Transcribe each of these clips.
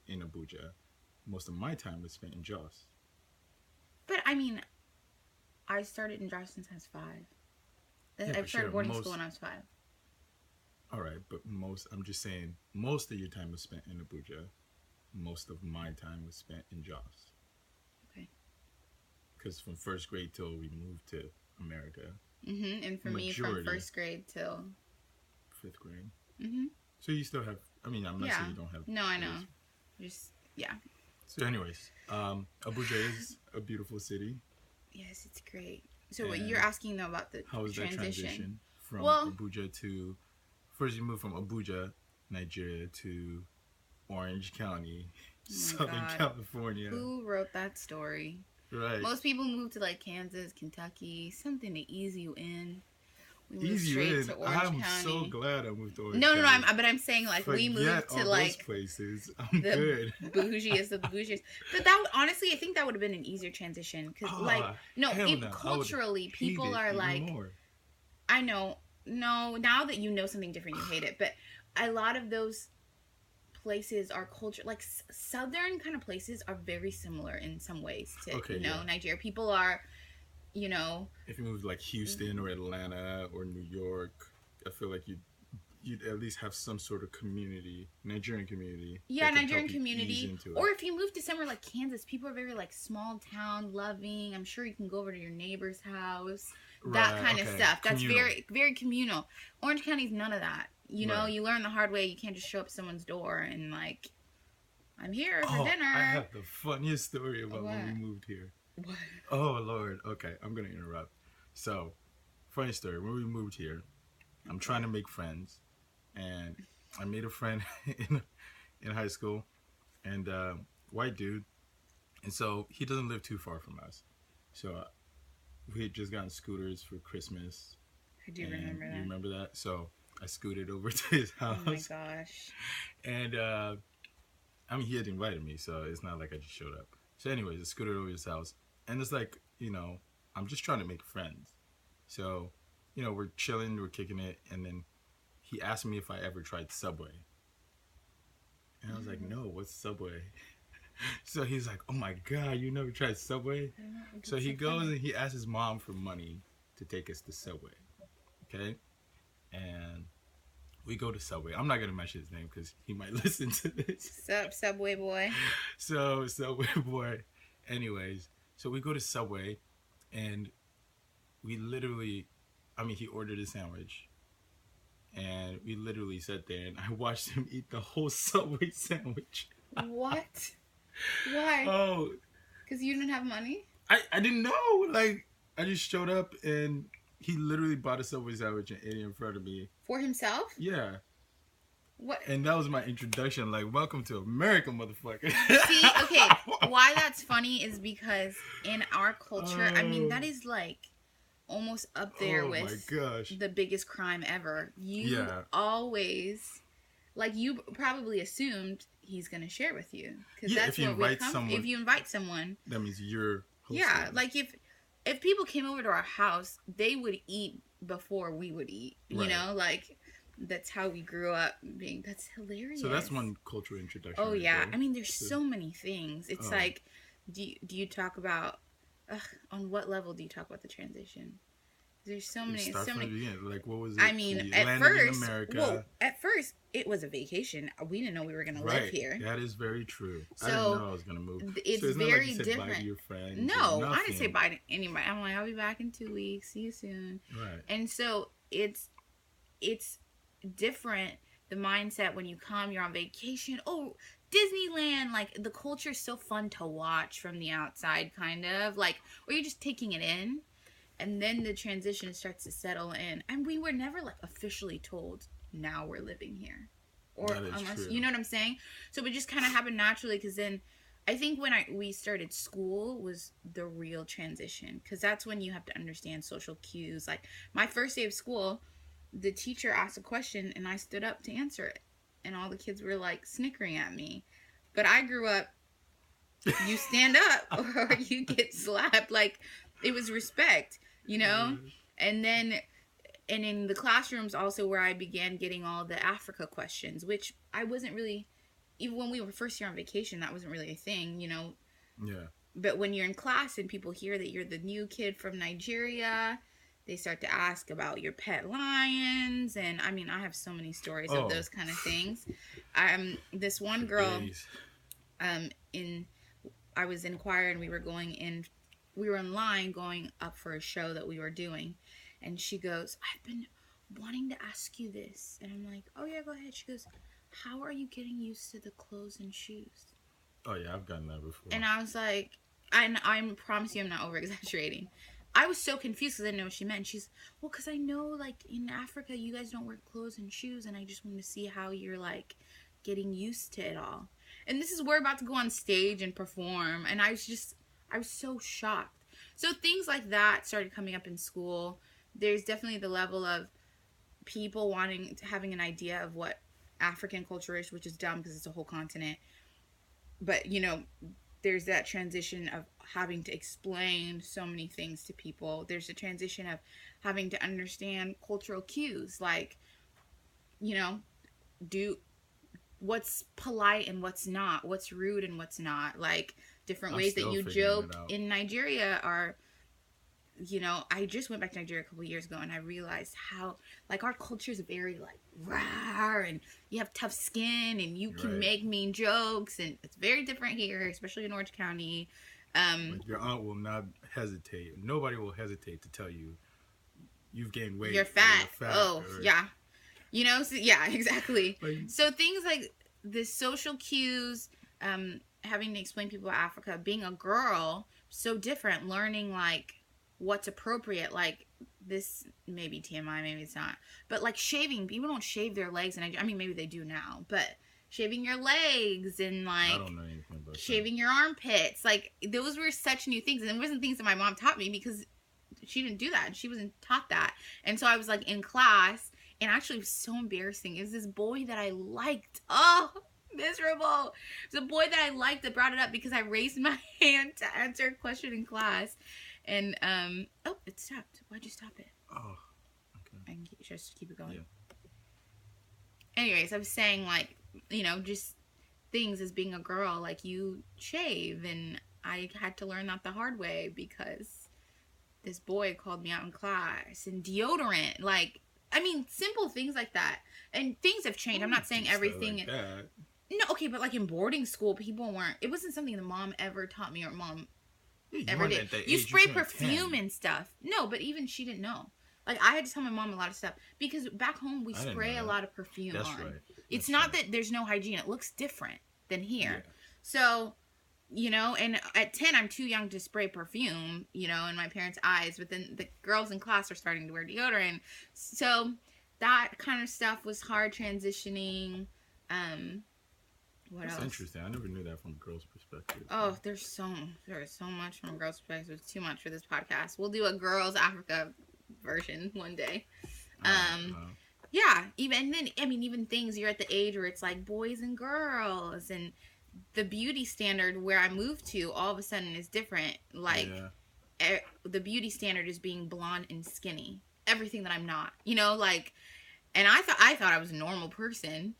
in Abuja. Most of my time was spent in Jos. But I mean, I started in Josh since I was 5. Yeah, I for started sure. boarding school when I was 5. All right, but I'm just saying, most of your time was spent in Abuja. Most of my time was spent in Jos. Okay. Because from first grade till we moved to America. And for me, from first grade till 5th grade. Mm-hmm. So you still have, I mean, I'm not saying you don't have. No, I know. Just, yeah. So anyways, Abuja is a beautiful city. Yes, it's great. So what you're asking though about the how was that transition from Abuja to, first you moved from Abuja, Nigeria, to Orange County, Southern California. Who wrote that story? Right. Most people move to like Kansas, Kentucky, something to ease you in. We moved straight to Orange County. I'm so glad I moved to Orange County. No, but I'm saying like we moved to like those places. I'm good. Bougiest of the bougiest. But that honestly, I think that would have been an easier transition because culturally, people are like, more. I know. No, now that you know something different, you hate it. But a lot of those places are culture, like southern kind of places, are very similar in some ways to Nigeria. People are. If you move to like Houston or Atlanta or New York, I feel like you'd at least have some sort of community, Nigerian community. Yeah, Nigerian community. Or if you move to somewhere like Kansas, people are very like small town loving. I'm sure you can go over to your neighbor's house, that kind of stuff. That's communal. Very, very communal. Orange County's none of that. You learn the hard way. You can't just show up someone's door and like, I'm here for dinner. I have the funniest story about when we moved here. What? Oh, Lord. Okay, I'm going to interrupt. So, funny story. When we moved here, I'm trying to make friends. And I made a friend in high school. And white dude. And so, he doesn't live too far from us. So, we had just gotten scooters for Christmas. I do remember that. You remember that? So, I scooted over to his house. Oh, my gosh. And, I mean, he had invited me. So, it's not like I just showed up. So, anyways, I scooted over to his house. And it's like, I'm just trying to make friends. So, we're chilling, we're kicking it. And then he asked me if I ever tried Subway. And I was like, no, what's Subway? So he's like, oh my God, you never tried Subway? So he goes and he asks his mom for money to take us to Subway. Okay? And we go to Subway. I'm not going to mention his name because he might listen to this. Sup, Subway boy? So, Subway boy. Anyways. So we go to Subway, and we literally, he ordered a sandwich, and we literally sat there, and I watched him eat the whole Subway sandwich. What? Why? Oh. Because you didn't have money? I didn't know. Like, I just showed up, and he literally bought a Subway sandwich and ate it in front of me. For himself? Yeah. What? And that was my introduction. Like, welcome to America, motherfucker. See, okay, why that's funny is because in our culture, that is like almost up there with the biggest crime ever. You always, like, you probably assumed he's going to share with you. Because that's what we come. If you invite someone, that means you're hosting. Yeah, like if people came over to our house, they would eat before we would eat. You know, like. That's how we grew up being. That's hilarious. So that's one cultural introduction. Oh, yeah. I mean, there's so many things. It's like, do you talk about, on what level do you talk about the transition? There's so many. Start from the beginning. Like, what was it? I mean, at first, it was a vacation. We didn't know we were going to live here. That is very true. So, I didn't know I was going to move. It's so very like you said different. Bye to your friends. No, I didn't say bye to anybody. I'm like, I'll be back in 2 weeks. See you soon. Right. And so it's different, the mindset when you come, you're on vacation, Disneyland, like the culture is so fun to watch from the outside, kind of like, or you're just taking it in, and then the transition starts to settle in, and we were never like officially told now we're living here, or unless you know what I'm saying. So it just kind of happened naturally, because then I think when we started school was the real transition, because that's when you have to understand social cues. Like my first day of school, the teacher asked a question and I stood up to answer it. And all the kids were like snickering at me. But I grew up, you stand up or you get slapped. Like, it was respect, And then, and in the classrooms also where I began getting all the Africa questions, which I wasn't really even when we were first here on vacation, that wasn't really a thing, you know. Yeah. But when you're in class and people hear that you're the new kid from Nigeria, they start to ask about your pet lions. And I mean, I have so many stories of those kind of things. This one girl, in I was in choir, and we were in line going up for a show that we were doing, and she goes, "I've been wanting to ask you this," and I'm like, "Oh yeah, go ahead." She goes, "How are you getting used to the clothes and shoes?" Oh yeah, I've gotten that before. And I was like, I promise you, I'm not over exaggerating. I was so confused because I didn't know what she meant. She's, well, because I know, like, in Africa, you guys don't wear clothes and shoes, and I just wanted to see how you're, like, getting used to it all. And this is, we're about to go on stage and perform, and I was so shocked. So things like that started coming up in school. There's definitely the level of people having an idea of what African culture is, which is dumb because it's a whole continent. But, you know, there's that transition of having to explain so many things to people. There's a transition of having to understand cultural cues, like, you know, what's polite and what's not, what's rude and what's not. Like, different ways that you joke in Nigeria are, you know, I just went back to Nigeria a couple years ago, and I realized how, like, our culture is very, like, rah, and you have tough skin, and you can make mean jokes, and it's very different here, especially in Orange County. Like, your aunt will not hesitate. Nobody will hesitate to tell you you've gained weight. You're fat. Yeah. You know, so, yeah, exactly. So things like the social cues, having to explain people about Africa, being a girl, so different, learning, like, what's appropriate, like, this may be TMI, maybe it's not, but, like, shaving, people don't shave their legs, and I mean, maybe they do now, but shaving your legs, and, like, I don't know anything about shaving your armpits, like, those were such new things, and it wasn't things that my mom taught me, because she didn't do that, and she wasn't taught that, and so I was, like, in class, and actually it was so embarrassing. It was this boy that I liked. Oh, miserable. It was a boy that I liked that brought it up because I raised my hand to answer a question in class. And, oh, it stopped. Why'd you stop it? Oh, okay. I can just keep it going. Yeah. Anyways, I was saying, like, you know, just things as being a girl, like, you shave, and I had to learn that the hard way because this boy called me out in class, and deodorant, like, I mean, simple things like that. And things have changed. I'm not saying everything. Like that. No, okay, but, like, in boarding school, people weren't, it wasn't something the mom ever taught me, or mom ever did. You spray perfume and stuff. No, but even she didn't know. Like, I had to tell my mom a lot of stuff because back home we spray a lot of perfume on. Right. It's not that there's no hygiene. It looks different than here. Yeah. So, you know, and at 10 I'm too young to spray perfume, you know, in my parents' eyes, but then the girls in class are starting to wear deodorant. So that kind of stuff was hard transitioning. What else? That's interesting. I never knew that from a girl's perspective. Oh, there's so much from a girl's perspective. It's too much for this podcast. We'll do a girls Africa version one day. Yeah, even things, you're at the age where it's like boys and girls, and the beauty standard where I moved to all of a sudden is different. Like, the beauty standard is being blonde and skinny. Everything that I'm not, you know, like, and I thought I was a normal person.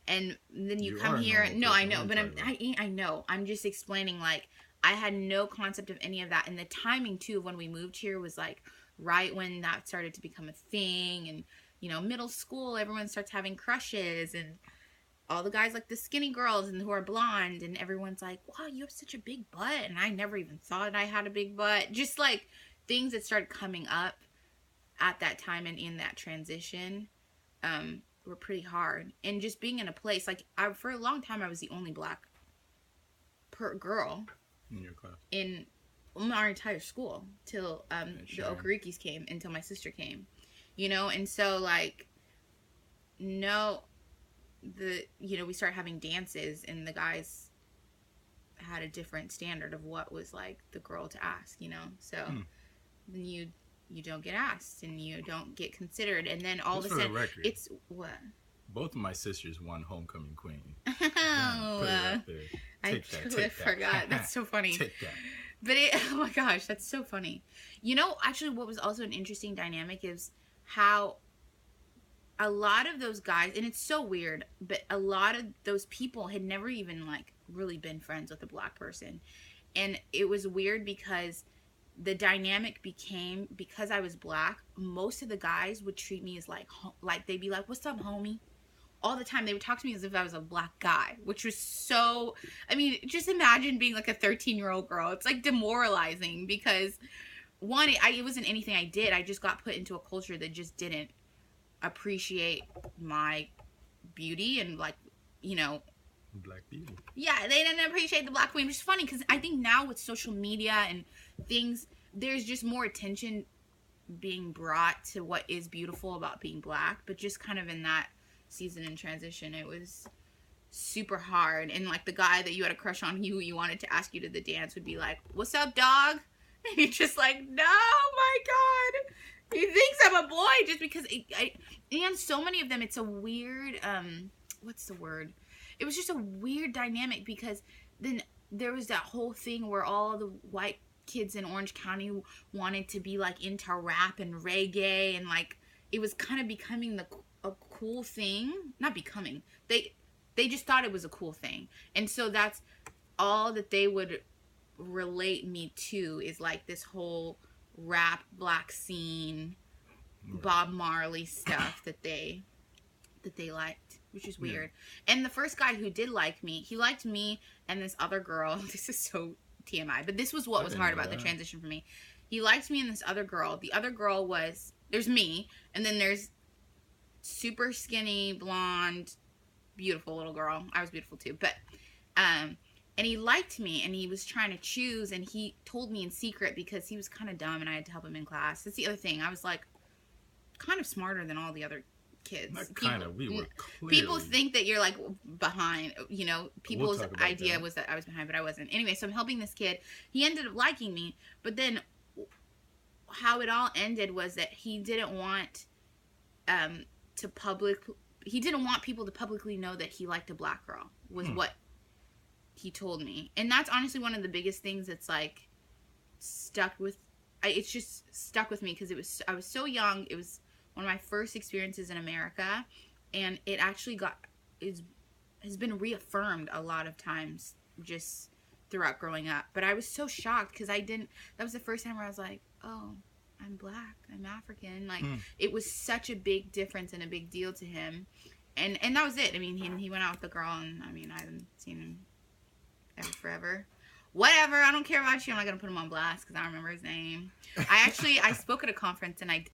And then you come here. No, I know, but I know. I'm just explaining, like, I had no concept of any of that. And the timing, too, of when we moved here was, like, right when that started to become a thing. And, you know, middle school, everyone starts having crushes. And all the guys like the skinny girls and who are blonde. And everyone's like, wow, you have such a big butt. And I never even thought I had a big butt. Just, like, things that started coming up at that time and in that transition. Were pretty hard. And just being in a place, like, for a long time I was the only black girl in your class, in our entire school, till the Okarikis came, until my sister came, you know. And so, like, we started having dances, and the guys had a different standard of what was, like, the girl to ask, you know. So then you don't get asked, and you don't get considered, and then all of a sudden it's what? Both of my sisters won homecoming queen. Oh, I forgot. That's so funny. Take that. But oh my gosh, that's so funny. You know, actually, what was also an interesting dynamic is how a lot of those guys, and it's so weird, but a lot of those people had never even like really been friends with a black person. And it was weird because the dynamic became, because I was black, most of the guys would treat me as like they'd be like, "What's up, homie?" All the time. They would talk to me as if I was a black guy, which was so, I mean, just imagine being like a 13-year-old girl. It's like demoralizing because one, it wasn't anything I did. I just got put into a culture that just didn't appreciate my beauty and, like, you know, Black beauty. yeah, they didn't appreciate the black queen, which is funny because I think now with social media and things, there's just more attention being brought to what is beautiful about being black. But just kind of in that season in transition, it was super hard. And like the guy that you had a crush on, you wanted to ask you to the dance, would be like, "What's up, dog?" And you're just like, "No, my God, he thinks I'm a boy," just because and so many of them, it's a weird what's the word, it was just a weird dynamic because then there was that whole thing where all the white kids in Orange County wanted to be like into rap and reggae, and like it was kind of becoming a cool thing. Not becoming, they just thought it was a cool thing, and so that's all that they would relate me to, is like this whole rap black scene, Bob Marley stuff that they liked, which is weird. Yeah. And the first guy who did like me, he liked me and this other girl. This is so TMI, but this was what was hard about the transition for me. He liked me and this other girl. The other girl was, there's me, and then there's super skinny, blonde, beautiful little girl. I was beautiful too, but and he liked me, and he was trying to choose, and he told me in secret because he was kind of dumb and I had to help him in class. That's the other thing. I was like kind of smarter than all the other kids. Not kind of. We were clearly. People think that you're like behind, you know, people's idea was that I was behind, but I wasn't. Anyway, so I'm helping this kid. He ended up liking me, but then how it all ended was that he didn't want he didn't want people to publicly know that he liked a black girl, was what he told me. And that's honestly one of the biggest things that's like it's just stuck with me, because I was so young. It was one of my first experiences in America, and it actually has been reaffirmed a lot of times just throughout growing up. But I was so shocked because that was the first time where I was like, "Oh, I'm black, I'm African." Like it was such a big difference and a big deal to him. And that was it. I mean, he went out with the girl, and I mean, I haven't seen him ever forever. Whatever, I don't care about you. I'm not gonna put him on blast because I don't remember his name. I spoke at a conference, and I